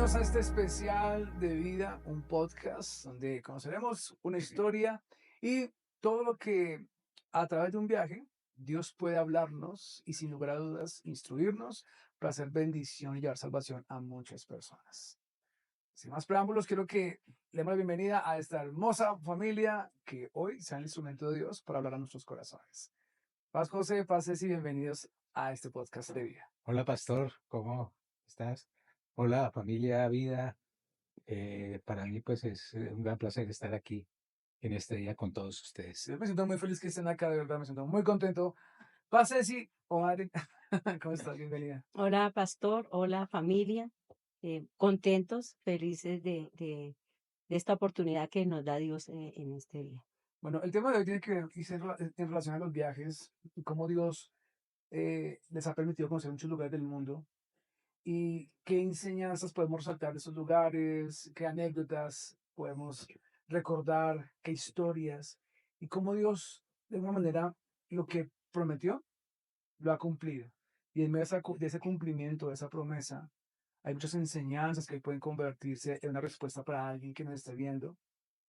Bienvenidos a este especial de vida, un podcast donde conoceremos una historia y todo lo que a través de un viaje Dios puede hablarnos y sin lugar a dudas instruirnos para hacer bendición y llevar salvación a muchas personas. Sin más preámbulos, quiero que le demos la bienvenida a esta hermosa familia que hoy sea el instrumento de Dios para hablar a nuestros corazones. Paz José, paz Ceci, bienvenidos a este podcast de vida. Hola, pastor, ¿cómo estás? Hola, familia, vida. Para mí, pues, es un gran placer estar aquí en este día con todos ustedes. Yo me siento muy feliz que estén acá, de verdad, me siento muy contento. Paz Ceci o Adri, ¿cómo estás? Bienvenida. Hola, pastor. Hola, familia. Contentos, felices de esta oportunidad que nos da Dios en este día. Bueno, el tema de hoy tiene que ver quizá, en relación a los viajes y cómo Dios les ha permitido conocer muchos lugares del mundo y qué enseñanzas podemos resaltar de esos lugares, qué anécdotas podemos recordar, qué historias y cómo Dios, de alguna manera, lo que prometió, lo ha cumplido. Y en medio de ese cumplimiento, de esa promesa, hay muchas enseñanzas que pueden convertirse en una respuesta para alguien que nos esté viendo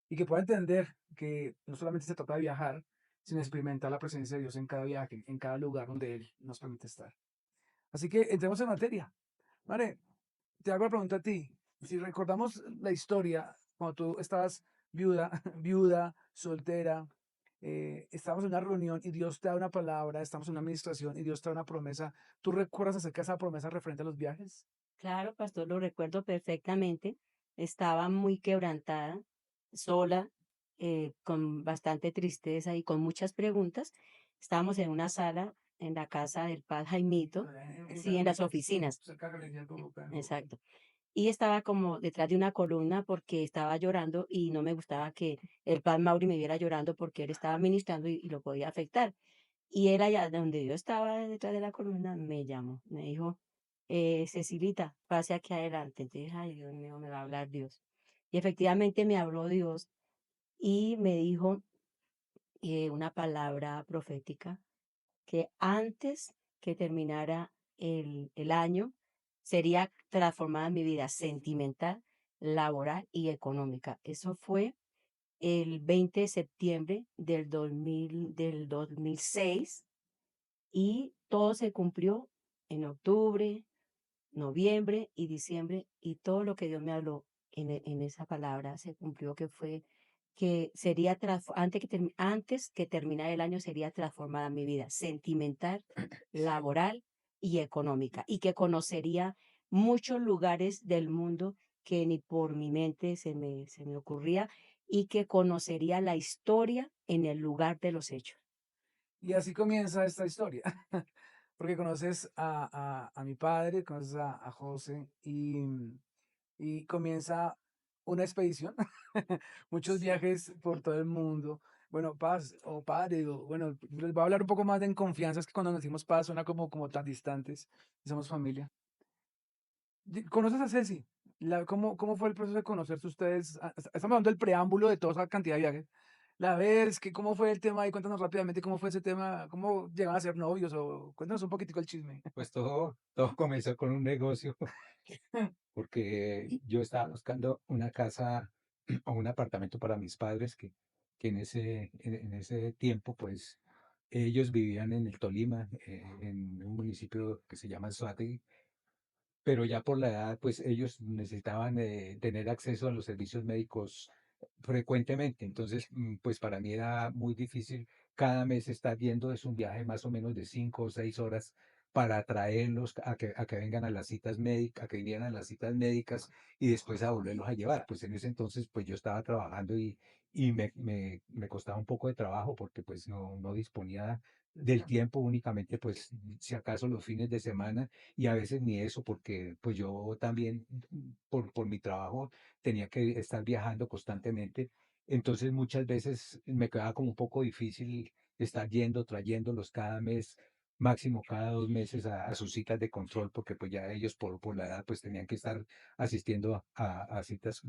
y que pueda entender que no solamente se trata de viajar, sino experimentar la presencia de Dios en cada viaje, en cada lugar donde Él nos permite estar. Así que entremos en materia. Mare, te hago la pregunta a ti. Si recordamos la historia, cuando tú estabas viuda, viuda, soltera, estábamos en una reunión y Dios te da una palabra, estamos en una administración y Dios te da una promesa, ¿tú recuerdas acerca de esa promesa referente a los viajes? Claro, pastor, lo recuerdo perfectamente. Estaba muy quebrantada, sola, con bastante tristeza y con muchas preguntas. Estábamos en una sala en la casa del padre Jaimito, sí, en las oficinas. Cerca de Galería Bogotá, en Bogotá. Exacto. Y estaba como detrás de una columna porque estaba llorando y no me gustaba que el padre Mauri me viera llorando porque él estaba ministrando y lo podía afectar. Y él allá donde yo estaba detrás de la columna me llamó, me dijo, Cecilita, pase aquí adelante. Entonces, ay, Dios mío, me va a hablar Dios. Y efectivamente me habló Dios y me dijo una palabra profética que antes que terminara el año sería transformada mi vida sentimental, laboral y económica. Eso fue el 20 de septiembre del 2006 y todo se cumplió en octubre, noviembre y diciembre y todo lo que Dios me habló en esa palabra se cumplió que fue que sería antes que terminara el año sería transformada mi vida sentimental, laboral y económica y que conocería muchos lugares del mundo que ni por mi mente se me ocurría y que conocería la historia en el lugar de los hechos. Y así comienza esta historia, porque conoces a mi padre, conoces a José y comienza una expedición, muchos Sí. viajes por todo el mundo. Bueno, Paz o padre, bueno, les voy a hablar un poco más de en confianza, es que cuando nos decimos Paz suena como tan distantes, y somos familia. ¿Conoces a Ceci? ¿Cómo fue el proceso de conocerse ustedes? Estamos hablando del preámbulo de toda esa cantidad de viajes. La vez, ¿cómo fue el tema? Y cuéntanos rápidamente cómo fue ese tema, cómo llegaron a ser novios o cuéntanos un poquitico el chisme. Pues todo comenzó con un negocio, porque yo estaba buscando una casa o un apartamento para mis padres, que en ese tiempo, pues, ellos vivían en el Tolima, en un municipio que se llama Anzoátegui, pero ya por la edad, pues ellos necesitaban tener acceso a los servicios médicos frecuentemente. Entonces, pues para mí era muy difícil cada mes estar yendo, es un viaje más o menos de 5 o 6 horas para traerlos a que vengan a las citas médicas, a que vinieran a las citas médicas y después a volverlos a llevar. Pues en ese entonces, pues yo estaba trabajando y me costaba un poco de trabajo porque pues no disponía del tiempo únicamente, pues si acaso los fines de semana y a veces ni eso, porque pues yo también por mi trabajo tenía que estar viajando constantemente. Entonces muchas veces me quedaba como un poco difícil estar yendo, trayéndolos cada mes, máximo cada 2 meses a sus citas de control, porque pues ya ellos por la edad pues tenían que estar asistiendo a citas,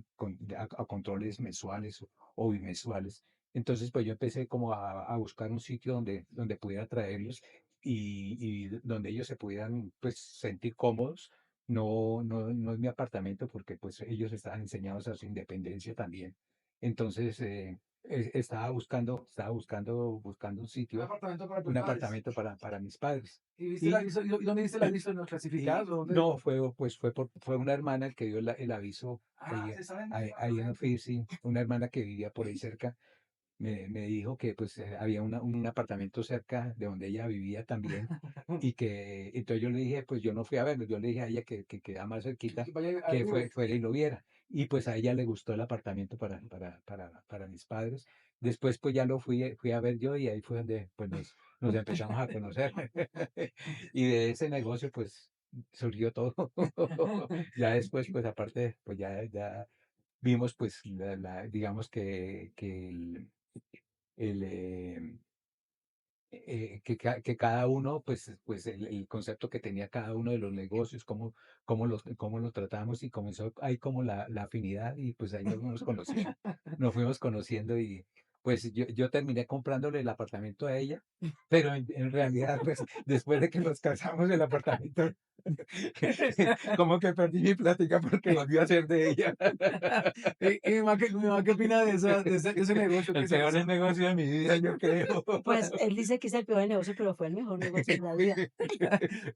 a controles mensuales o bimensuales. Entonces pues yo empecé como a buscar un sitio donde pudiera traerlos y donde ellos se pudieran pues sentir cómodos, no es mi apartamento porque pues ellos estaban enseñados a su independencia también. Entonces, buscando un Un sitio, apartamento para tus un padres. apartamento para mis padres. ¿Y viste el Y, aviso? ¿Y dónde viste el aviso? ¿En los y clasificados o dónde? no, fue una hermana el que dio el aviso Ah, ahí, se saben el ahí en apartamento. sí, una hermana que vivía por ahí cerca me dijo que pues había un apartamento cerca de donde ella vivía también y que entonces yo le dije, pues yo no fui a verlo, yo le dije a ella que quedaba más cerquita, Que vaya a que Google. fuera y lo viera. Y pues a ella le gustó el apartamento para mis padres. Después pues ya fui a ver yo y ahí fue donde pues nos empezamos a conocer. Y de ese negocio pues surgió todo. Ya después pues aparte pues ya vimos pues digamos que el, que cada uno, pues el concepto que tenía cada uno de los negocios, cómo los tratamos y comenzó ahí como la afinidad y pues ahí nos fuimos conociendo y pues yo terminé comprándole el apartamento a ella, pero en realidad pues después de que nos casamos el apartamento, como que perdí mi plática porque volvió a ser de ella. ¿Y mi mamá qué opina de, de ese negocio que El se peor hizo? negocio de mi vida, yo creo. Pues él dice que es el peor negocio, pero fue el mejor negocio de la vida.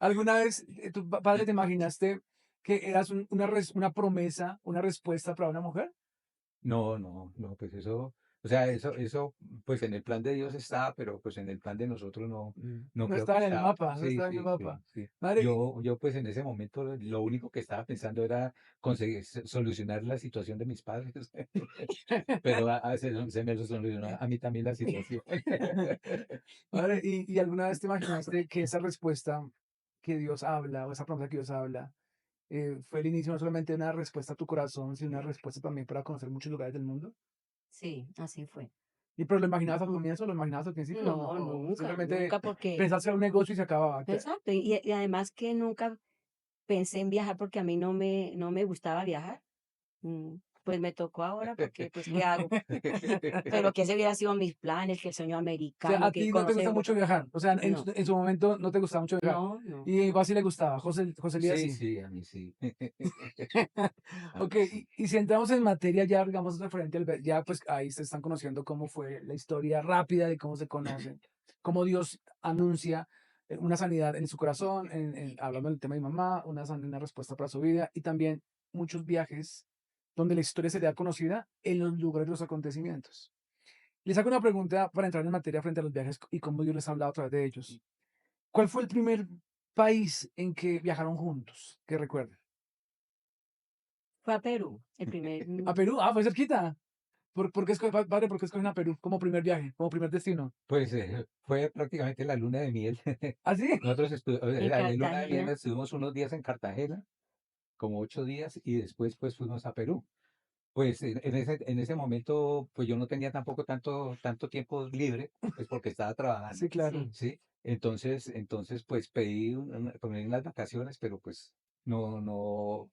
¿Alguna vez tu padre te imaginaste que eras una promesa, una respuesta para una mujer? No, pues eso, o sea, eso, pues en el plan de Dios está, pero pues en el plan de nosotros no No creo que estaba en el estaba. mapa, no Sí, estaba en el sí, sí, mapa. sí. Madre, Yo pues en ese momento lo único que estaba pensando era conseguir solucionar la situación de mis padres, pero se me solucionó a mí también la situación. madre, y alguna vez te imaginaste que esa respuesta que Dios habla, o esa promesa que Dios habla, fue el inicio no solamente de una respuesta a tu corazón, sino una respuesta también para conocer muchos lugares del mundo? Sí, así fue. ¿Y pero lo imaginabas al comienzo, lo imaginabas al principio o no? No, ¿O nunca, simplemente nunca porque, pensaste en un negocio y se acababa? exacto, y además que nunca pensé en viajar porque a mí no me gustaba viajar. Pues me tocó ahora porque, pues, ¿qué hago? Pero que ese hubiera sido mis planes, que el sueño O sea, americano, a que ti no te conocer gusta mucho Europa. viajar. O sea, No, en su momento no te gustaba mucho viajar. no. Y a sí le gustaba. José Elías Sí, sí. sí, a mí sí. A Ok, mí sí. y si entramos en materia ya, digamos, referente ya pues ahí se están conociendo cómo fue la historia rápida de cómo se conocen, cómo Dios anuncia una sanidad en su corazón, hablando del tema de mi mamá, una respuesta para su vida y también muchos viajes donde la historia sería conocida en los lugares de los acontecimientos. Les hago una pregunta para entrar en materia frente a los viajes y cómo Dios les ha hablado a través de ellos. ¿Cuál fue el primer país en que viajaron juntos? Que recuerden. Fue a Perú, el primer, A Perú, ah, fue cerquita. ¿Por qué padre, por qué escogen a Perú como primer viaje, como primer destino? Pues fue prácticamente la luna de miel. ¿Ah, sí? Nosotros en la luna de miel Cartagena. estuvimos unos días en Cartagena, como 8 días, y después pues fuimos a Perú. Pues en ese momento pues yo no tenía tampoco tanto tiempo libre, pues porque estaba Sí, trabajando, claro. Sí. ¿sí? Entonces pues pedí tomé unas vacaciones, pero pues no,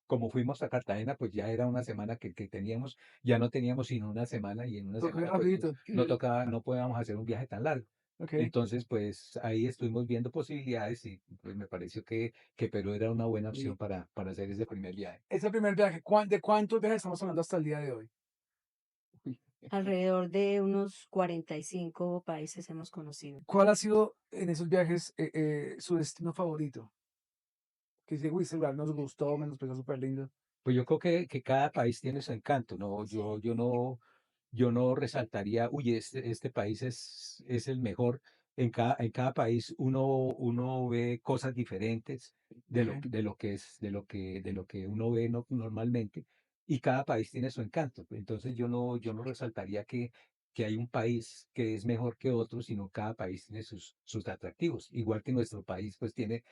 como fuimos a Cartagena, pues ya era una semana que teníamos, ya no teníamos sino una semana y en una Tocó ir semana pues rapidito. no podíamos hacer un viaje tan largo. Ok. Entonces, pues ahí estuvimos viendo posibilidades y pues me pareció que Perú era una buena Y opción para hacer ese primer viaje. ese primer viaje, ¿de cuántos viajes estamos hablando hasta el día de hoy? Uy. Alrededor de unos 45 países hemos conocido. ¿Cuál ha sido en esos viajes su destino favorito? Que dice, uy, ese lugar nos gustó, me nos pareció súper lindo. Pues yo creo que cada país tiene su encanto, ¿no? Sí. Yo no resaltaría, uy, este país es el mejor. En cada país uno ve cosas diferentes Ok. de lo que uno ve normalmente, y cada país tiene su encanto. Entonces yo no resaltaría que hay un país que es mejor que otro, sino cada país tiene sus atractivos. Igual que nuestro país, pues tiene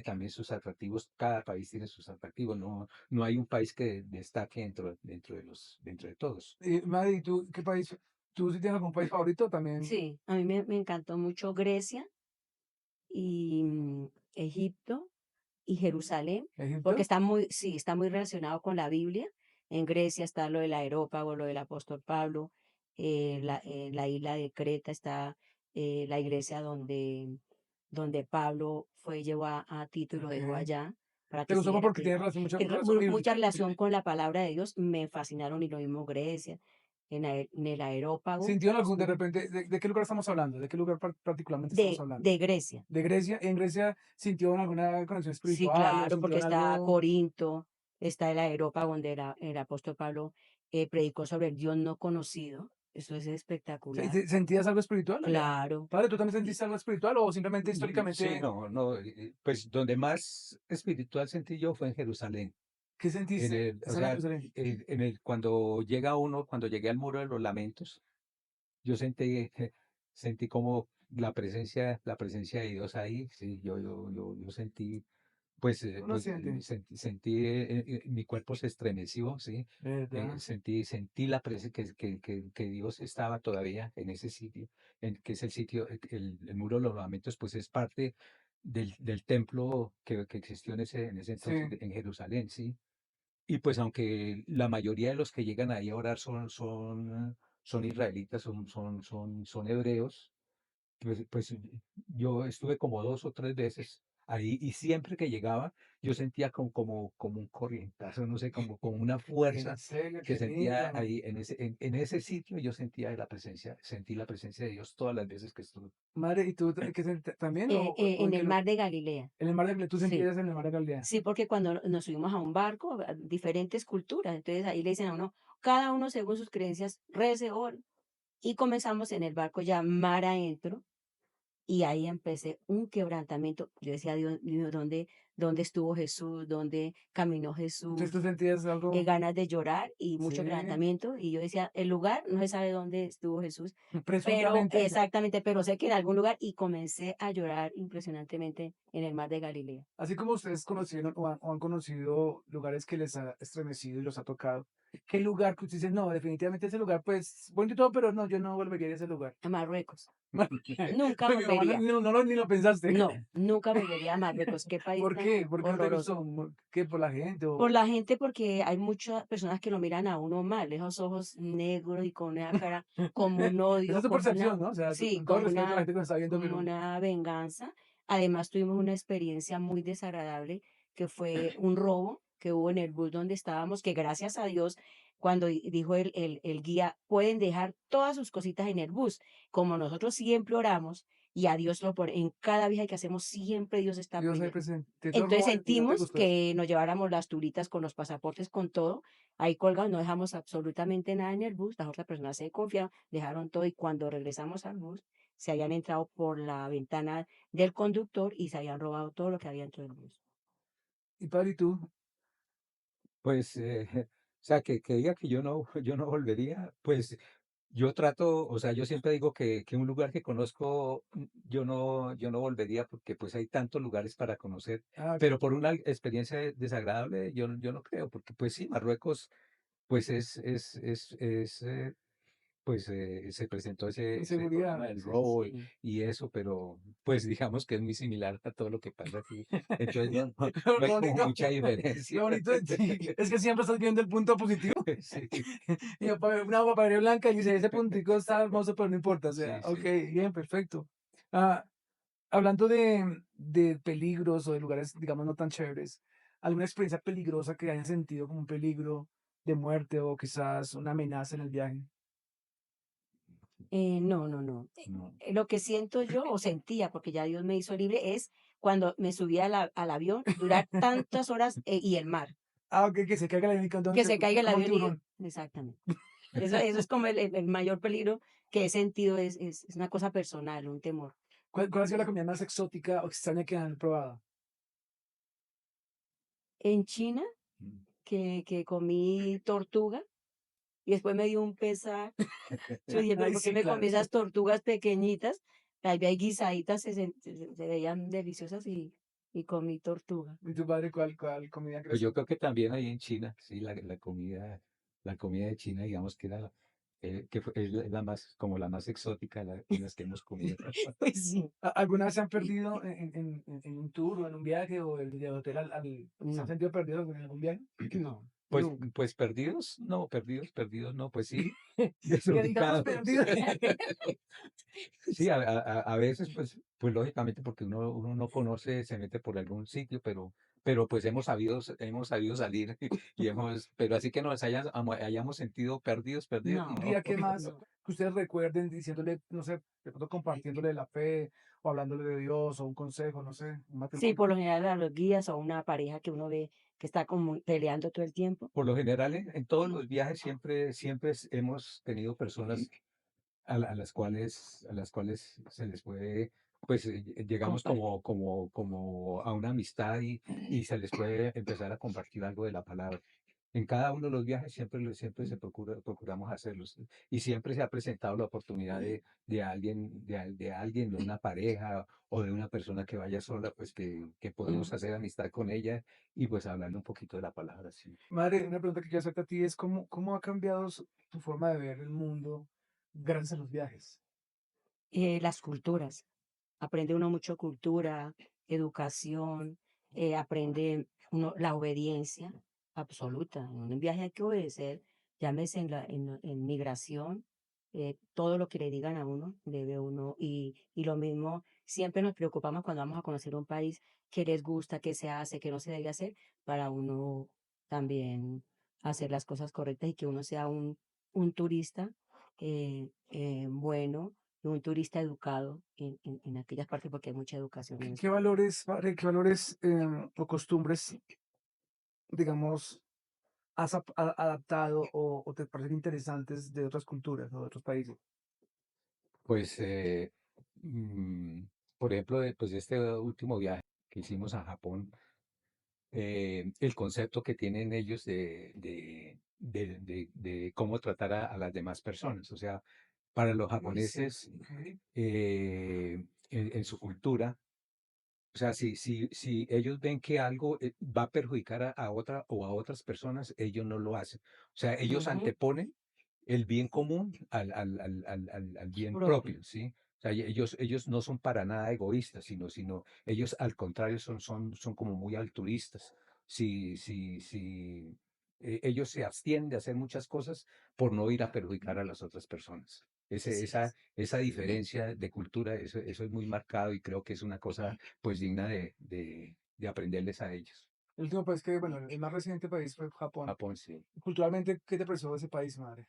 también sus atractivos, cada país tiene sus atractivos, no hay un país que destaque dentro de todos. Maddy, ¿tú qué país? ¿Tú sí tienes algún país favorito también? Sí, a mí me encantó mucho Grecia y Egipto y Jerusalén, porque ¿Egipto? está muy, sí, está muy relacionado con la Biblia. En Grecia está lo del aerópago, lo del apóstol Pablo, en la isla de Creta está la iglesia donde Pablo fue, llevó a Tito y lo dejó Ok. allá. para ¿Te que gustó siguiera porque aquí. tiene relación, mucha Que relación bíblica? mucha relación con la palabra de Dios, me fascinaron y lo mismo Grecia, en el aerópago ¿Sintió en algún, de estuve repente, de qué lugar estamos hablando? ¿De qué lugar particularmente estamos hablando? de Grecia. ¿De Grecia? ¿En Grecia sintió en alguna conexión Sí, espiritual o claro, sintió porque en está algo? Corinto, está el aerópago donde el apóstol Pablo predicó sobre el Dios no conocido. Eso es espectacular. ¿Sentías algo espiritual allá? Claro. Padre, ¿tú también Y, sentiste algo espiritual o simplemente Sí, históricamente, no, no, pues donde más espiritual sentí yo fue en Jerusalén. qué En sentiste el, o estando en sea, Jerusalén? cuando llega uno, cuando llegué al Muro de los Lamentos, yo sentí como la presencia de Dios ahí. Sí, yo sentí, pues, Uno siente, sentí, mi cuerpo se estremeció, sí. ¿verdad? Sentí la presencia que Dios estaba todavía en ese sitio, que es el sitio, el Muro de los Lamentos, pues es parte del templo que existió en ese entonces Sí. en Jerusalén, sí. Y pues aunque la mayoría de los que llegan ahí a orar son israelitas, son hebreos, pues yo estuve como 2 o 3 veces ahí y siempre que llegaba yo sentía como un corrientazo, no sé, como una En fuerza serio, que qué sentía lindo. ahí en ese sitio. Yo sentí la presencia de Dios todas las veces que estuve. Madre, ¿y tú también o en en qué el lugar? mar de Galilea. En el mar de Galilea, ¿tú Sí. sentías en el mar de Galilea? Sí, porque cuando nos subimos a un barco, a diferentes culturas, entonces ahí le dicen a uno, cada uno según sus creencias, rece, ore. Y comenzamos en el barco ya mar adentro, y ahí empecé un quebrantamiento. Yo decía, Dios mío, ¿dónde estuvo Jesús? ¿Dónde caminó Entonces tú Jesús? sentías algo, Ganas de llorar y mucho sí, quebrantamiento. Y yo decía, el lugar no se sabe dónde estuvo Jesús, pero presuntamente. exactamente, pero sé que en algún lugar y comencé a llorar impresionantemente en el mar de Galilea. Así como ustedes conocieron o han conocido lugares que les ha estremecido y los ha tocado, ¿qué lugar que ustedes dicen, no, definitivamente ese lugar, pues, bueno y todo, pero no, yo no volvería a ese lugar? A Marruecos. Nunca Mi mamá volvería. ni lo pensaste. No, nunca volvería a Marruecos. Qué país ¿Por tan qué? ¿Por qué no te horroroso. gustó? ¿Qué? ¿Por la gente? Por O... la gente, porque hay muchas personas que lo miran a uno mal, esos ojos negros y con una cara como un Esa es odio, tu percepción, ¿no? O sea, sí, con todo respeto a la gente que nos está viendo, como pero una venganza. Además, tuvimos una experiencia muy desagradable que fue un robo que hubo en el bus donde estábamos, que gracias a Dios, cuando dijo el guía, pueden dejar todas sus cositas en el bus. Como nosotros siempre oramos y a Dios lo pone en cada viaje que hacemos, siempre Dios está Dios ahí pendiente. presente. Te Entonces roban y no te sentimos gustó eso. que nos lleváramos las tulitas con los pasaportes, con todo, ahí colgados, no dejamos absolutamente nada en el bus, las otras personas se confiaron, dejaron todo y cuando regresamos al bus, se habían entrado por la ventana del conductor y se habían robado todo lo que había dentro del bus. Y padre, ¿y tú? Pues, o sea, que diga que yo no volvería, pues yo trato, o sea, yo siempre digo que un lugar que conozco, yo no volvería porque pues hay tantos lugares para conocer, Ah, pero por una experiencia desagradable, yo no creo, porque pues sí, Marruecos, pues pues se presentó ese inseguridad. problema del Sí, sí, robo sí. y eso, pero pues digamos que es muy similar a todo lo que pasa aquí. Entonces no hay Lo como bonito, mucha diferencia. lo bonito de ti es que siempre estás viendo el punto positivo. Sí, Y una pared blanca y dice, ese puntico está hermoso, pero no importa. O sea, sí, ok, sí. bien, perfecto. Ah, hablando de peligros o de lugares, digamos, no tan chéveres, ¿alguna experiencia peligrosa que hayan sentido como un peligro de muerte o quizás una amenaza en el viaje? No, no, no. No. Lo que siento yo o sentía, porque ya Dios me hizo libre, es cuando me subía al avión, durar tantas horas y el mar, Ah, ok, que se caiga la única que se caiga el como un avión y... tiburón. Exactamente. Eso es como el mayor peligro que he sentido, es una cosa personal, un temor. ¿Cuál ha sido la comida más exótica o extraña que han probado? En China, Mm. que comí tortuga y después me dio un pesar. Yo dije, pero Ay, ¿por qué sí, me comí claro. esas tortugas pequeñitas? Ahí vi guisaditas, se veían deliciosas y comí tortuga. ¿Y tu padre cuál comida Pues crees yo que? creo que también ahí en China, sí, la comida de China, digamos que era, es la más, como la más exótica de las que hemos comido. Pues sí. ¿Alguna vez se han perdido en un tour o en un viaje o el hotel se han No, sentido perdidos en algún viaje? no, Pues, nunca. pues perdidos no, pues sí, Que digamos desubicados. perdidos. Sí, a veces, pues lógicamente, porque uno no conoce, se mete por algún sitio, pero pero pues hemos sabido salir y pero así que nos hayamos sentido perdidos, perdidos, No, Un no. día que más no. que ustedes recuerden diciéndole, no sé, de pronto compartiéndole la fe o hablándole de Dios o un consejo, no sé, un Sí, matrimonio. por lo general a los guías o una pareja que uno ve que está como peleando todo el tiempo. Por lo general, en todos los viajes siempre hemos tenido personas a las cuales se les puede, pues llegamos Compa como a una amistad y se les puede empezar a compartir algo de la palabra. En cada uno de los viajes siempre procuramos hacerlos y siempre se ha presentado la oportunidad de alguien, de una pareja o de una persona que vaya sola, pues que podemos hacer amistad con ella y pues hablarle un poquito de la palabra, sí. Madre, una pregunta que quiero hacerte a ti es cómo ha cambiado tu forma de ver el mundo gracias a los viajes. las culturas. Aprende uno mucho cultura, educación, aprende uno la obediencia absoluta. En un viaje hay que obedecer, llámese en migración, todo lo que le digan a uno, debe uno, y lo mismo, siempre nos preocupamos cuando vamos a conocer un país, qué les gusta, qué se hace, qué no se debe hacer, para uno también hacer las cosas correctas y que uno sea un turista bueno y un turista educado en aquellas partes porque hay mucha educación en ¿Qué eso. valores, padre, qué valores o costumbres, digamos, has adaptado o te parecen interesantes de otras culturas o de otros países? Pues, mm, por ejemplo, pues de este último viaje que hicimos a Japón, el concepto que tienen ellos de cómo tratar a las demás personas. O sea, para los japoneses, Ok. en su cultura, o sea, si ellos ven que algo va a perjudicar a otra o a otras personas, ellos no lo hacen. O sea, ellos Ujú, anteponen el bien común al bien propio. propio, ¿sí? O sea, ellos no son para nada egoístas, sino ellos al contrario son como muy altruistas. Ellos se abstienen de hacer muchas cosas por no ir a perjudicar a las otras personas. Sí, Esa diferencia de cultura, eso es muy marcado y creo que es una cosa pues digna de aprenderles a ellos. El último país que, bueno, el más reciente país fue Japón. Japón, sí. Culturalmente, ¿qué te pareció de ese país, madre?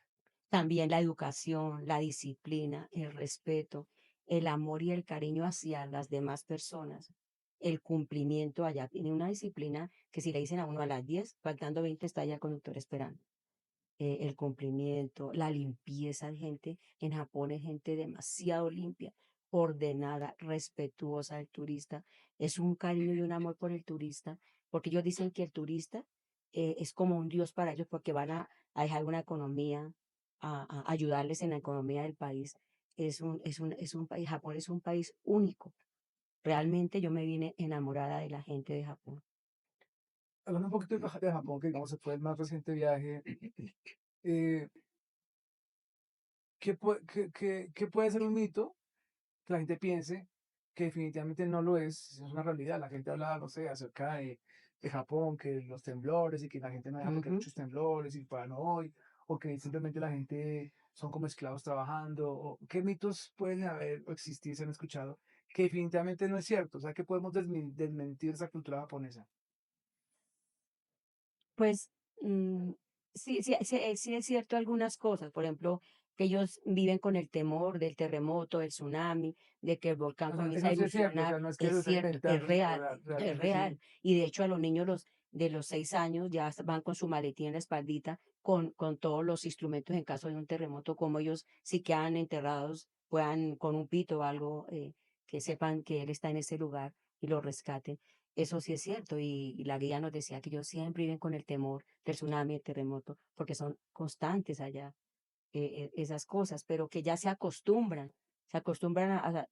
también la educación, la disciplina, el respeto, el amor y el cariño hacia las demás personas, el cumplimiento allá. Tiene una disciplina que si le dicen a uno a las 10 faltando 20 está ya el conductor esperando. El cumplimiento, la limpieza de gente. En Japón es gente demasiado limpia, ordenada, respetuosa del turista. Es un cariño y un amor por el turista, porque ellos dicen que el turista es como un dios para ellos porque van a dejar una economía, a ayudarles en la economía del país. Es un país, Japón es un país único. Realmente yo me vine enamorada de la gente de Japón. Hablando un poquito de Japón, que digamos fue el más reciente viaje, eh, ¿qué puede ser un mito que la gente piense que definitivamente no lo es una realidad? La gente habla, no sé, acerca de Japón, que los temblores y que la gente no deja porque hay Ujú. muchos temblores y para no hoy, o que simplemente la gente son como esclavos trabajando, o qué mitos pueden haber o existir, se han escuchado, que definitivamente no es cierto, o sea, que podemos desmentir esa cultura japonesa. Pues, mm, sí es cierto algunas cosas, por ejemplo, que ellos viven con el temor del terremoto, del tsunami, de que el volcán O sea, comience eso a sí es cierto, o erupcionar, sea, no es que es lo estén cierto, inventando, sino es realmente sí. real. Y de hecho a los niños de los 6 años ya van con su maletín en la espaldita con todos los instrumentos en caso de un terremoto, como ellos si quedan enterrados, puedan con un pito o algo, que sepan que él está en ese lugar y lo rescaten. Eso sí es cierto, y la guía nos decía que ellos siempre viven con el temor del tsunami, el terremoto, porque son constantes allá, esas cosas, pero que ya se acostumbran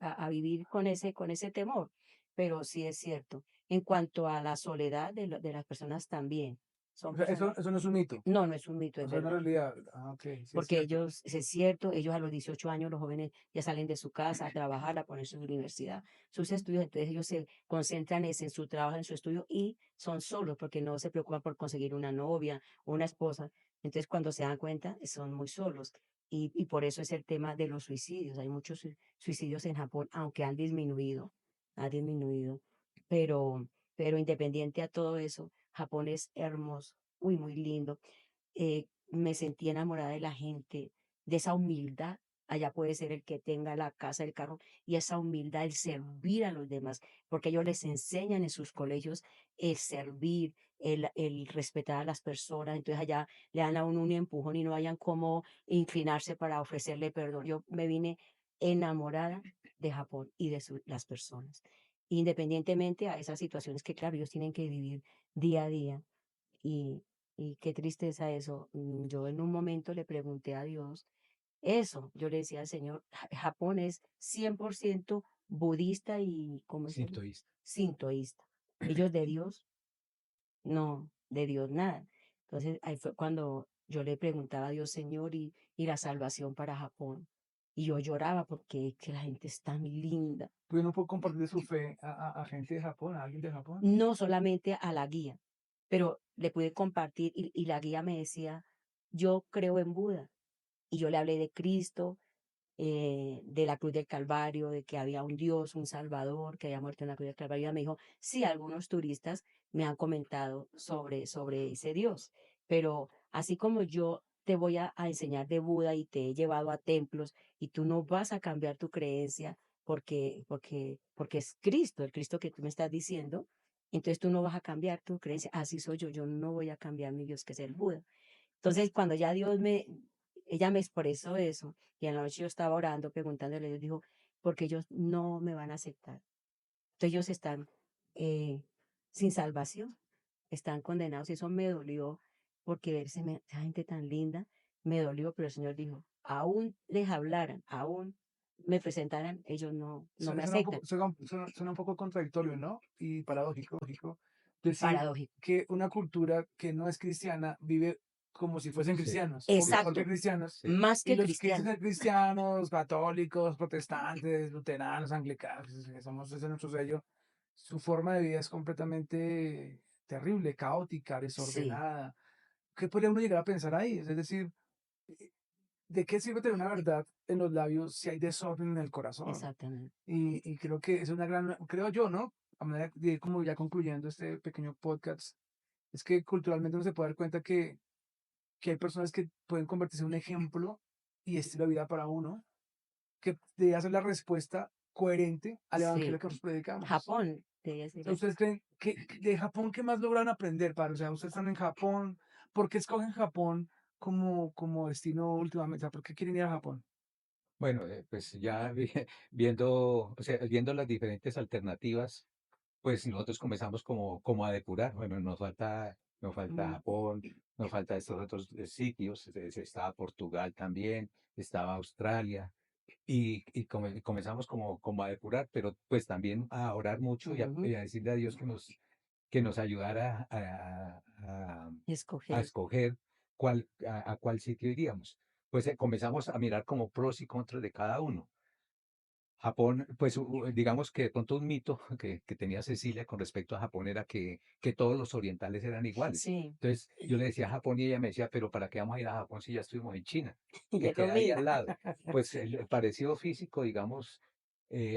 a vivir con ese temor, pero sí es cierto. En cuanto a la soledad de las personas también, O son sea, personas, eso no es un mito, no, no es un mito, o es sea, es una verdad. realidad. Ah, ok, sí es Porque cierto. ellos, es cierto, ellos a los 18 años, los jóvenes ya salen de su casa a trabajar, a poner su universidad, sus estudios, entonces ellos se concentran es en su trabajo, en su estudio y son solos porque no se preocupan por conseguir una novia o una esposa. Entonces cuando se dan cuenta, son muy solos. Y por eso es el tema de los suicidios. Hay muchos suicidios en Japón, aunque han disminuido, pero, pero independiente a todo eso, Japón es hermoso, uy, muy lindo. Me sentí enamorada de la gente, de esa humildad. Allá puede ser el que tenga la casa, el carro, y esa humildad, el servir a los demás, porque ellos les enseñan en sus colegios el servir, el respetar a las personas. Entonces allá le dan a uno un empujón y no hayan cómo inclinarse para ofrecerle perdón. Yo me vine enamorada de Japón y de las personas, independientemente a esas situaciones que, claro, ellos tienen que vivir día a día. Y, y qué tristeza eso. Yo en un momento le pregunté a Dios eso. Yo le decía al Señor, Japón es 100% budista y, ¿cómo es el? Sintoísta. Sintoísta. Ellos de Dios, no, de Dios nada. Entonces ahí fue cuando yo le preguntaba a Dios, Señor, y la salvación para Japón. Y yo lloraba porque es que la gente es tan linda. Pues no puedo compartir su fe a gente de Japón, a alguien de Japón. No solamente a la guía, pero le pude compartir y la guía me decía, yo creo en Buda. Y yo le hablé de Cristo, de la cruz del Calvario, de que había un Dios, un Salvador, que había muerto en la cruz del Calvario. Ella me dijo, sí, algunos turistas me han comentado sobre ese Dios, pero así como yo te voy a enseñar de Buda y te he llevado a templos y tú no vas a cambiar tu creencia porque es Cristo, el Cristo que tú me estás diciendo, entonces tú no vas a cambiar tu creencia. Así soy yo, yo no voy a cambiar mi Dios, que es el Buda. Entonces, cuando ya ella me expresó eso, y en la noche yo estaba orando, preguntándole, Dios dijo, porque ellos no me van a aceptar. Entonces ellos están sin salvación, están condenados, y eso me dolió, porque verse esa gente tan linda, me dolió, pero el Señor dijo, aún les hablaran, aún me presentaran, ellos no me Suena un poco, aceptan. suena un poco contradictorio, ¿no? Y paradójico decir Paradójico. que una cultura que no es cristiana vive como si fuesen Sí, cristianos, o mejor que Exacto, cristianos, sí. más y que los que dicen cristiano. ser cristianos, católicos, protestantes, luteranos, anglicanos, que somos ese es nuestro sello, su forma de vida es completamente terrible, caótica, Sí, desordenada. ¿Qué podría uno llegar a pensar ahí? Es decir, ¿de qué sirve tener una verdad en los labios si hay desorden en el corazón? exactamente. Y creo que es una gran, creo yo, ¿no? A manera de ir como ya concluyendo este pequeño podcast, es que culturalmente uno se puede dar cuenta que hay personas que pueden convertirse en un ejemplo y estilo de vida para uno, que debe hacer la respuesta coherente al evangelio Sí, que nosotros predicamos. Japón, debía O decir sea, eso. ¿ustedes creen que de Japón qué más logran aprender, padre? O sea, ustedes están en Japón, ¿por qué escogen Japón como destino últimamente? O sea, ¿por qué quieren ir a Japón? Bueno, pues ya viendo, o sea, viendo las diferentes alternativas, pues nosotros comenzamos como a depurar. Bueno, nos falta Mm, Japón, nos falta estos otros sitios, estaba Portugal también, estaba Australia, y comenzamos como a depurar, pero pues también a orar mucho y ujú. a decirle a Dios que nos ayudara a Escoger. escoger a cuál sitio iríamos. Pues comenzamos a mirar como pros y contras de cada uno. Japón, pues digamos que de pronto un mito que tenía Cecilia con respecto a Japón era que todos los orientales eran iguales. Sí, Entonces yo le decía a Japón y ella me decía, pero ¿para qué vamos a ir a Japón si ya estuvimos en China, y que es lo queda ahí al mismo. lado? Pues el parecido físico, digamos,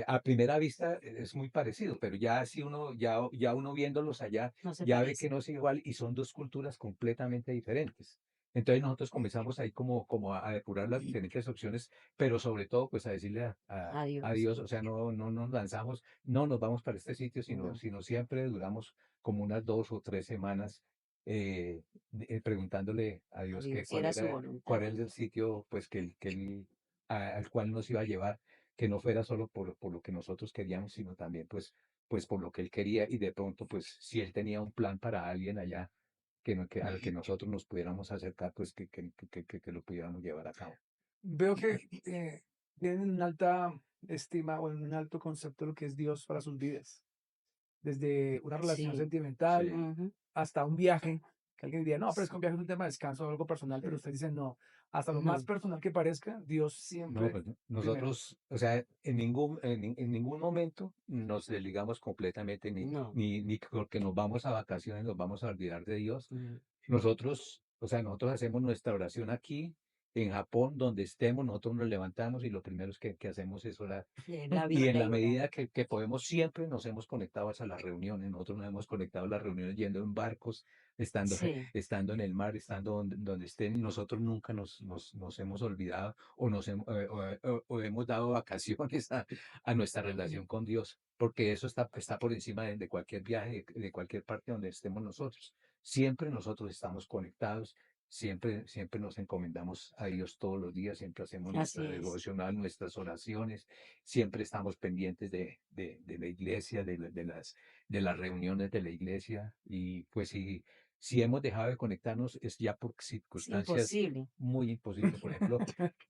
a primera vista es muy parecido, pero ya si ya uno viéndolos allá, No se ya ve que parece. no es igual y son dos culturas completamente diferentes. Entonces nosotros comenzamos ahí como a depurar las diferentes opciones, pero sobre todo pues a decirle a Adiós. Dios, o sea, no nos lanzamos, no nos vamos para este sitio, sino, No. sino siempre duramos como unas 2 o 3 semanas preguntándole a Dios Adiós. que Si era su voluntad. cuál es el sitio pues al cual nos iba a llevar, que no fuera solo por lo que nosotros queríamos, sino también pues por lo que él quería y de pronto pues si él tenía un plan para alguien allá al que nosotros nos pudiéramos acercar, pues que lo pudiéramos llevar a cabo. Veo que tienen una alta estima o un alto concepto de lo que es Dios para sus vidas, desde una relación Sí. sentimental Sí. Ujú. hasta un viaje, que alguien diría, no, pero es que Sí. un viaje es un tema de descanso o algo personal, pero Sí. ustedes dicen, no, hasta lo más No, personal que parezca, Dios No, siempre pues primero. nosotros, o sea, en ningún momento nos desligamos completamente, no. ni porque nos vamos a vacaciones, nos vamos a olvidar de Dios. Mm, Nosotros hacemos nuestra oración aquí En Japón, donde estemos, nosotros nos levantamos y lo primero es que hacemos es orar. La Y en Biblia la y orar. medida que podemos, siempre nos hemos conectado a las reuniones. Nosotros nos hemos conectado a las reuniones yendo en barcos, estando, Sí, estando en el mar, estando donde estén. Y nosotros nunca nos hemos olvidado o, o hemos dado vacaciones a nuestra relación con Dios, porque eso está por encima de cualquier viaje, de cualquier parte donde estemos nosotros. Siempre nosotros estamos conectados. Siempre nos encomendamos a Dios todos los días, siempre hacemos nuestra así es. devocional, nuestras oraciones, siempre estamos pendientes de la iglesia, de las reuniones de la iglesia. Y pues si hemos dejado de conectarnos es ya por Es circunstancias imposible. muy imposibles. Por ejemplo,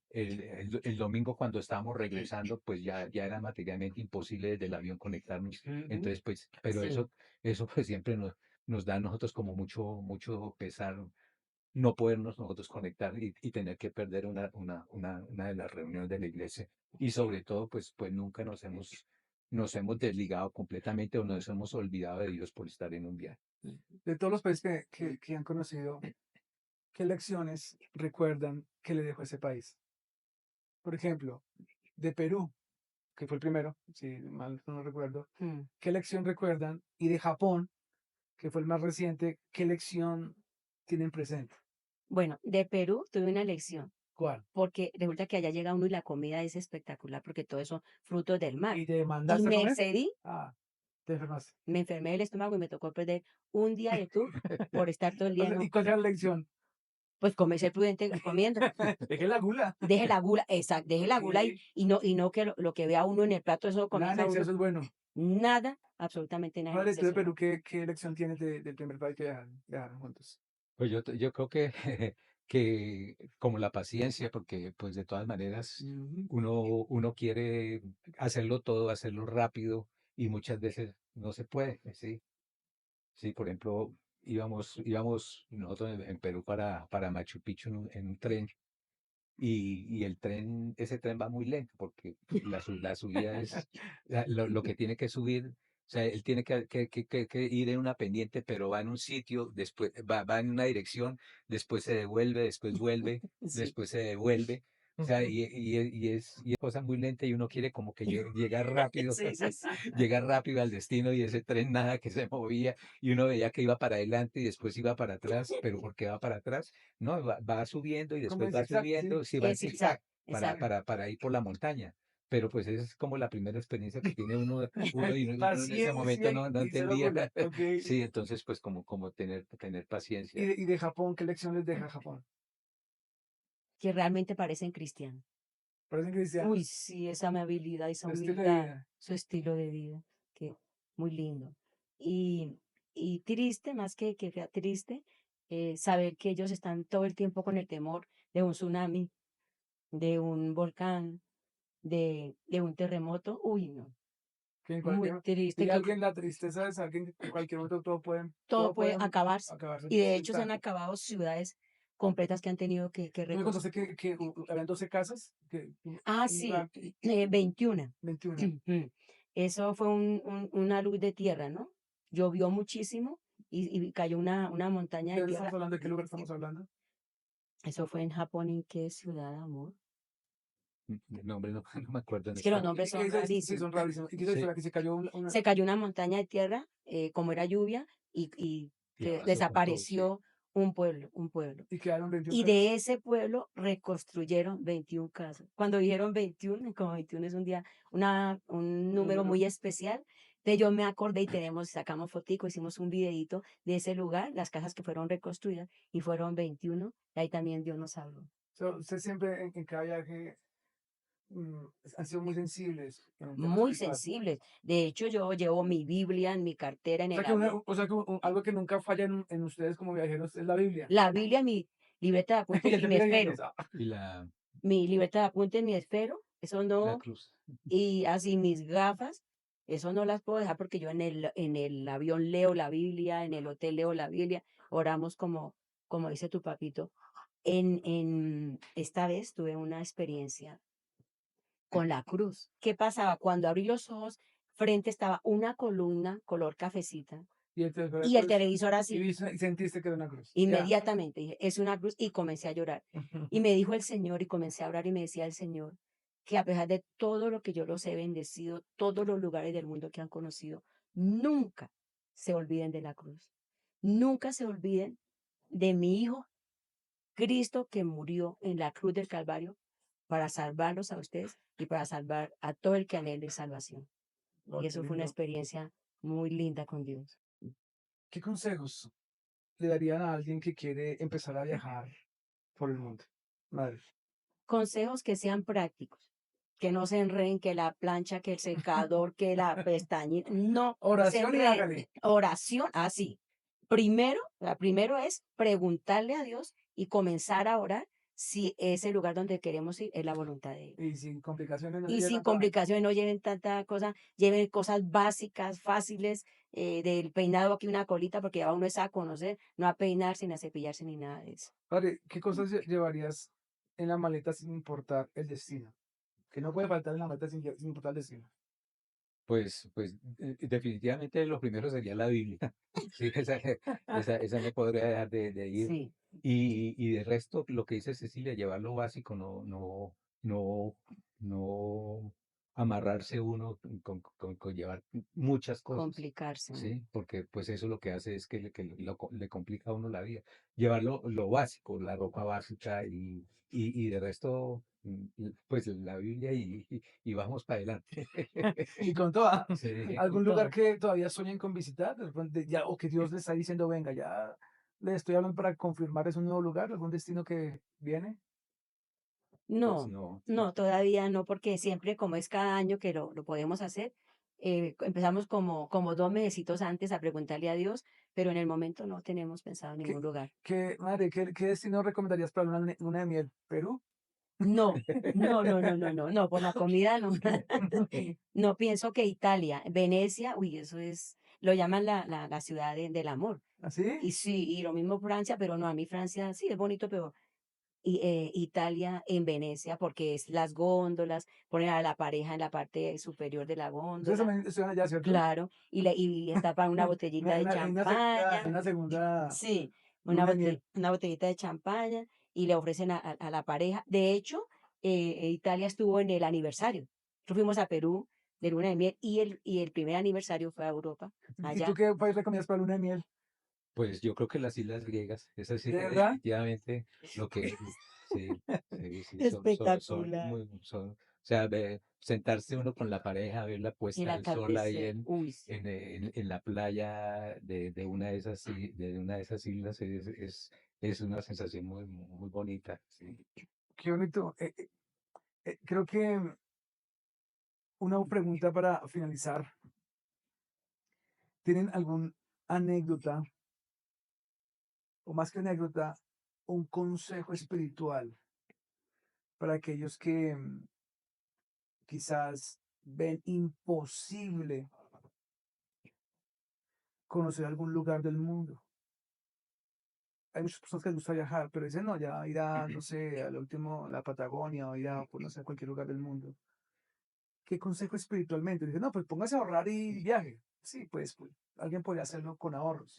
el domingo cuando estábamos regresando, pues ya era materialmente imposible desde el avión conectarnos. Ujú. Entonces, pues, pero Sí, eso pues siempre nos da a nosotros como mucho pesar no podernos nosotros conectar y tener que perder una de las reuniones de la iglesia. Y sobre todo, pues nunca nos hemos desligado completamente o nos hemos olvidado de Dios por estar en un viaje. De todos los países que han conocido, ¿qué lecciones recuerdan que le dejó ese país? Por ejemplo, de Perú, que fue el primero, si mal no recuerdo, mm. ¿qué lección recuerdan? Y de Japón, que fue el más reciente, ¿qué lección tienen presente? Bueno, de Perú tuve una lección, ¿Cuál? porque resulta que allá llega uno y la comida es espectacular, porque todo eso frutos del mar. ¿Y te Y mandaste a me comer? excedí, Ah, te enfermaste. me enfermé del estómago y me tocó perder un día de tour por estar todo el O día sea, ¿y cuál era la lección? pues como ser prudente comiendo. Dejé la gula. Deje la gula, exacto, deje la Ok. gula y no que lo que vea uno en el plato, eso Nada en comienza uno, exceso es bueno. nada, absolutamente nada en Vale, tú de exceso. Perú, ¿qué lección tienes del primer país que viajaron juntos? Pues yo creo que, que como la paciencia, porque pues de todas maneras Ujú. uno quiere hacerlo todo, hacerlo rápido y muchas veces no se puede, ¿sí? Sí, por ejemplo, íbamos nosotros en Perú para Machu Picchu en un tren y ese tren va muy lento porque la subida es lo que tiene que subir. O sea, él tiene que ir en una pendiente, pero va en un sitio, después va en una dirección, después se devuelve, después vuelve, Sí, después se devuelve. O sea, y es cosa muy lenta y uno quiere como que llegar rápido, sí, sí, sí. llegar rápido al destino y ese tren nada que se movía y uno veía que iba para adelante y después iba para atrás, pero ¿por qué va para atrás? No, va subiendo y Como después en va zigzag, sí. subiendo, sí, va en Es zigzag exacto, exacto. para ir por la montaña. Pero pues esa es como la primera experiencia que tiene uno y uno en ese momento Paciencia no y cero entendía. gula. Ok. Sí, entonces pues como tener ¿Y paciencia. de Japón, qué lección les deja Japón? Que realmente parecen cristianos. Parecen Uy, cristianos. sí, esa amabilidad, esa El estilo de humildad, vida. su estilo de vida, que muy lindo. Y, y triste, más que sea triste, saber que ellos están todo el tiempo con el temor de un tsunami, de un volcán, de un terremoto. Uy, no, Que en muy cualquier, triste, diría que alguien, la tristeza es alguien que en cualquier momento todo todo puede puede acabarse. acabarse en Y de un hecho se han instante. acabado ciudades completas que han tenido que Tú me contaste reconstruir. que habían 12 casas, Ah, un sí, lugar, 21. 21. Eso fue una luz de tierra, ¿no? Llovió muchísimo y cayó una montaña ¿De de dónde estamos tierra. hablando? ¿De qué lugar estamos hablando? Eso fue en Japón, ¿en qué ciudad, amor? El nombre no, no me acuerdo en Es que este los momento. ¿Y nombres qué son dice? Sí, rarísimos. son rarísimos. ¿Y qué dice la Sí, historia? Que se cayó Se cayó una montaña de tierra, como era lluvia, y y que arrasó con todo, sí. desapareció un pueblo, un pueblo. y quedaron 21 Y casas. de ese pueblo reconstruyeron 21 casas. Cuando dijeron 21, como 21 es un día, un Un número número. muy especial, de yo me acordé y sacamos fotico, hicimos un videito de ese lugar, las casas que fueron reconstruidas, y fueron 21, y ahí también Dios nos habló. Usted siempre en cada viaje mm, han sido muy sensibles en el tema Muy espiritual. sensibles. De hecho, yo llevo mi Biblia en mi cartera en O sea el que, avión. o sea que algo que nunca falla en ustedes como viajeros es la Biblia. La Biblia, mi libreta de Y apuntes el y mi cepillo de esfero. dientes. Ah. Y Mi libreta de apuntes, mi esfero, eso la no. cruz. Y así mis gafas, eso no las puedo dejar porque yo en el avión leo la Biblia, en el hotel leo la Biblia, oramos como dice tu papito. Esta vez tuve una experiencia con la cruz. ¿Qué pasaba? Cuando abrí los ojos, frente estaba una columna color cafecita Y el televisor y el cruz, televisor y así. y sentiste que era una cruz. Ya. Inmediatamente dije, es una cruz y comencé a llorar. Y me dijo el Señor y comencé a orar y me decía el Señor que a pesar de todo lo que yo los he bendecido, todos los lugares del mundo que han conocido, nunca se olviden de la cruz. Nunca se olviden de mi Hijo Cristo que murió en la cruz del Calvario para salvarlos a ustedes y para salvar a todo el que anhele salvación. Oh, Y qué eso fue una lindo. experiencia muy linda con Dios. ¿Qué consejos le darían a alguien que quiere empezar a viajar por el mundo? Madre. Consejos que sean prácticos, que no se enreden, que la plancha, que el secador, que la pestañita, no se Oración y enreden. hágale. Oración, así. Primero, primero es preguntarle a Dios y comenzar a orar si ese lugar donde queremos ir es la voluntad de Él. Y sin complicaciones no se Y lleva sin tanta vaina. complicaciones, no lleven tanta cosa, lleven cosas básicas, fáciles, del peinado aquí una colita, porque ya uno es a conocer, no a peinarse, ni a cepillarse, ni nada de eso. Padre, ¿qué cosas llevarías en la maleta sin importar el destino? Que no puede faltar en la maleta sin importar el destino. Pues definitivamente lo primero sería la Biblia. Sí, esa no podría dejar de ir. Sí, Y de resto, lo que dice Cecilia, llevar lo básico, no amarrarse uno con llevar muchas cosas. complicarse. Sí, porque pues eso lo que hace es que le complica a uno la vida. Llevar lo básico, la ropa básica y de resto, pues la Biblia y vamos para adelante. Y con toda, Sí. algún Con lugar todo. que todavía sueñen con visitar, de repente ya, o que Dios le está diciendo, venga, ya le estoy hablando para confirmar, es un nuevo lugar, algún destino que viene. Pues No, no. no, todavía no, porque siempre como es cada año que lo podemos hacer, empezamos como 2 mesecitos antes a preguntarle a Dios, pero en el momento no tenemos pensado ¿Qué, ningún lugar. madre, qué destino recomendarías para una de miel? ¿Perú? No, no, por la comida no. No, pienso que Italia, Venecia, uy, eso es, lo llaman la ciudad del amor. ¿Así? Y sí, y lo mismo Francia, pero no, a mí Francia sí es bonito, pero Italia en Venecia, porque es las góndolas, ponen a la pareja en la parte superior de la Ustedes góndola, también estuvieron allá, ¿cierto? claro, y destapan una botellita de En champaña, una segunda sí, luna de miel. una botellita de champaña, y le ofrecen a la pareja. De hecho, Italia estuvo en el aniversario. Nosotros fuimos a Perú de luna de miel, y el primer aniversario fue a Europa, ¿Y tú allá. qué país recomiendas para luna de miel? Pues yo creo que las islas griegas, esas sí, ¿De verdad? definitivamente lo que sí, sí, son Espectacular. o sea, sentarse uno con la pareja, ver la El puesta del sol ahí atardecer, uy, sí. en la playa de una de esas, de una de esas islas es una sensación muy bonita. Sí. Qué bonito. Creo que una pregunta para finalizar. ¿Tienen alguna anécdota, o más que anécdota, un consejo espiritual para aquellos que quizás ven imposible conocer algún lugar del mundo? Hay muchas personas que les gusta viajar, pero dicen, no, ya ir a, no sé, al último, la Patagonia o ir a, pues, no sé, a cualquier lugar del mundo. ¿Qué consejo espiritualmente? Dicen, no, pues póngase a ahorrar y viaje. Sí, pues alguien podría hacerlo con ahorros.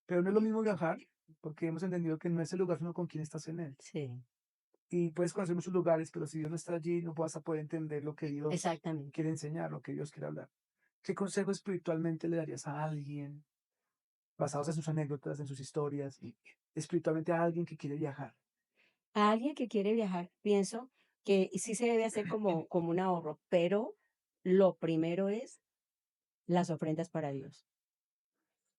Pero no es lo mismo viajar, porque hemos entendido que no es el lugar, sino con quién estás en él. Sí, Y puedes conocer muchos lugares, pero si Dios no está allí, no vas a poder entender lo que Dios exactamente. quiere enseñar, lo que Dios quiere hablar. ¿Qué consejo espiritualmente le darías a alguien, basados en sus anécdotas, en sus historias, espiritualmente a alguien que quiere viajar? A alguien que quiere viajar, pienso que sí se debe hacer como un ahorro, pero lo primero es las ofrendas para Dios.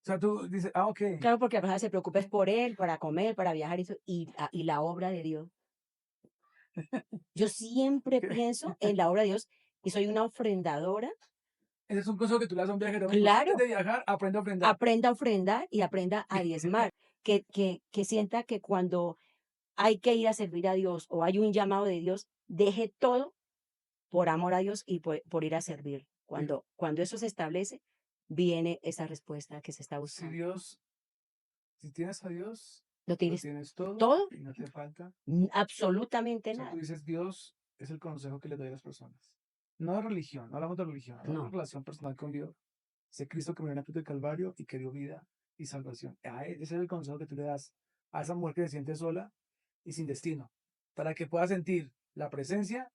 O sea, tú dices, ah, ok, Claro, porque la persona se preocupa es por él, para comer, para viajar y, y la obra de Dios. Yo siempre pienso en la obra de Dios y soy una ofrendadora. ese es un consejo que tú le das a un viajero. Usted antes Claro, de viajar, aprende a ofrendar. aprenda a ofrendar y aprenda a diezmar. Que sienta que cuando hay que ir a servir a Dios o hay un llamado de Dios, deje todo por amor a Dios y por ir a servir. Cuando eso se establece, viene esa respuesta que se está Si buscando. Dios, si tienes a Dios, ¿Lo lo tienes tienes todo todo? y no te falta. Absolutamente O sea, tú nada. dices, Dios es el consejo que le doy a las personas. No de religión, no hablamos de religión, hablamos de No, relación personal con Dios. ese Cristo que murió en la cruz del Calvario y que dio vida y salvación. Ese es el consejo que tú le das a esa mujer que se siente sola y sin destino, para que pueda sentir la presencia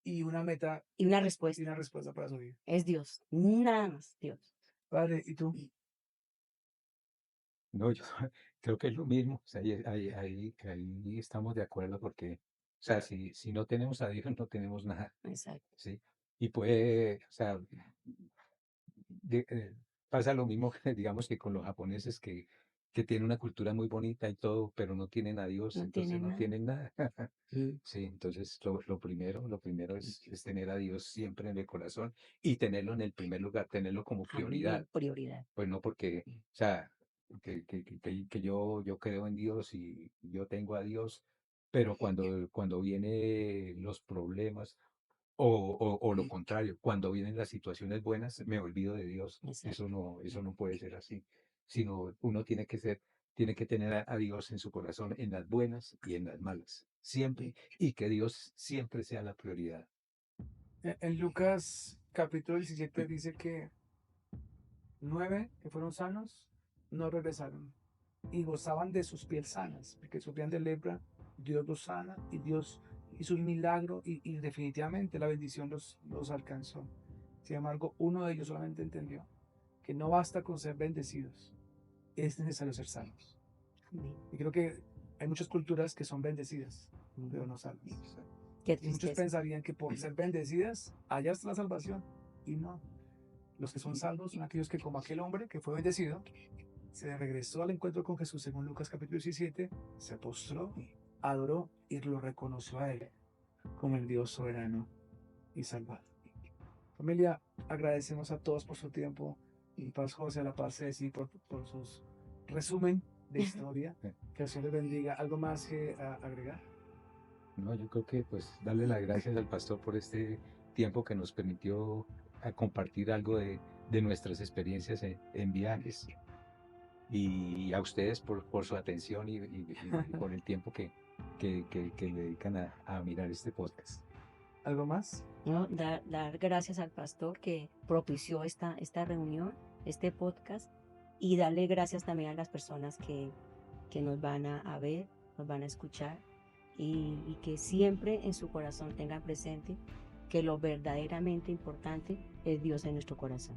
y una meta Y una y respuesta. una respuesta para su vida. Es Dios. Nada más, Dios. Padre, ¿y tú? No, yo creo que es lo mismo. O sea, ahí estamos de acuerdo porque, o sea, si no tenemos a Dios, no tenemos nada, Exacto. ¿sí? Y puede, o sea, de- eh, pasa lo mismo que digamos que con los japoneses que tienen una cultura muy bonita y todo, pero no tienen a Dios, No entonces tiene no nada. tienen nada. Sí. Sí, entonces lo primero es tener a Dios siempre en el corazón y tenerlo en el primer lugar, tenerlo como prioridad. Amén. Prioridad. Pues no porque, o sea, que yo creo en Dios y yo tengo a Dios, pero cuando vienen los problemas o lo contrario, cuando vienen las situaciones buenas, me olvido de Dios. Exacto. Eso no puede ser así, sino uno tiene que tener a Dios en su corazón en las buenas y en las malas, siempre, y que Dios siempre sea la prioridad. En Lucas capítulo 17 dice que 9 que fueron sanos no regresaron y gozaban de sus pieles sanas, porque sufrían de lepra, Dios los sana y Dios hizo un milagro y definitivamente la bendición los alcanzó. Sin embargo, uno de ellos solamente entendió que no basta con ser bendecidos, es necesario ser sanos. Amén. Y creo que hay muchas culturas que son bendecidas, pero no sanas. Qué Y muchos tristeza. pensarían que por ser bendecidas, allá está la salvación. Y no. Los que son salvos son aquellos que, como aquel hombre que fue bendecido, se regresó al encuentro con Jesús según Lucas capítulo 17, se postró, adoró y lo reconoció a él como el Dios soberano y salvador. Familia, agradecemos a todos por su tiempo y Paz José, a la paz Ceci por sus resumen de historia. Que el Señor les bendiga. ¿Algo más que agregar? No, yo creo que pues darle las gracias al pastor por este tiempo que nos permitió compartir algo de nuestras experiencias en viajes y a ustedes por su atención y por el tiempo que le dedican a mirar este podcast. ¿Algo más? ¿No? Dar gracias al pastor que propició esta reunión, este podcast, y darle gracias también a las personas que nos van a ver, nos van a escuchar, y que siempre en su corazón tengan presente que lo verdaderamente importante es Dios en nuestro corazón.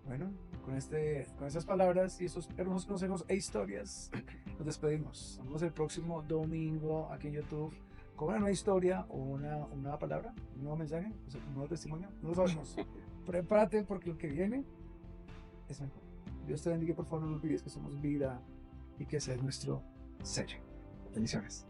Bueno, con esas palabras y esos hermosos consejos e historias, nos despedimos. Nos vemos el próximo domingo aquí en YouTube con una nueva historia o una nueva palabra, un nuevo mensaje, un nuevo testimonio. No lo sabemos. Prepárate porque lo que viene es mejor. Dios te bendiga, por favor, no olvides que somos vida y que ese es nuestro sello. Bendiciones.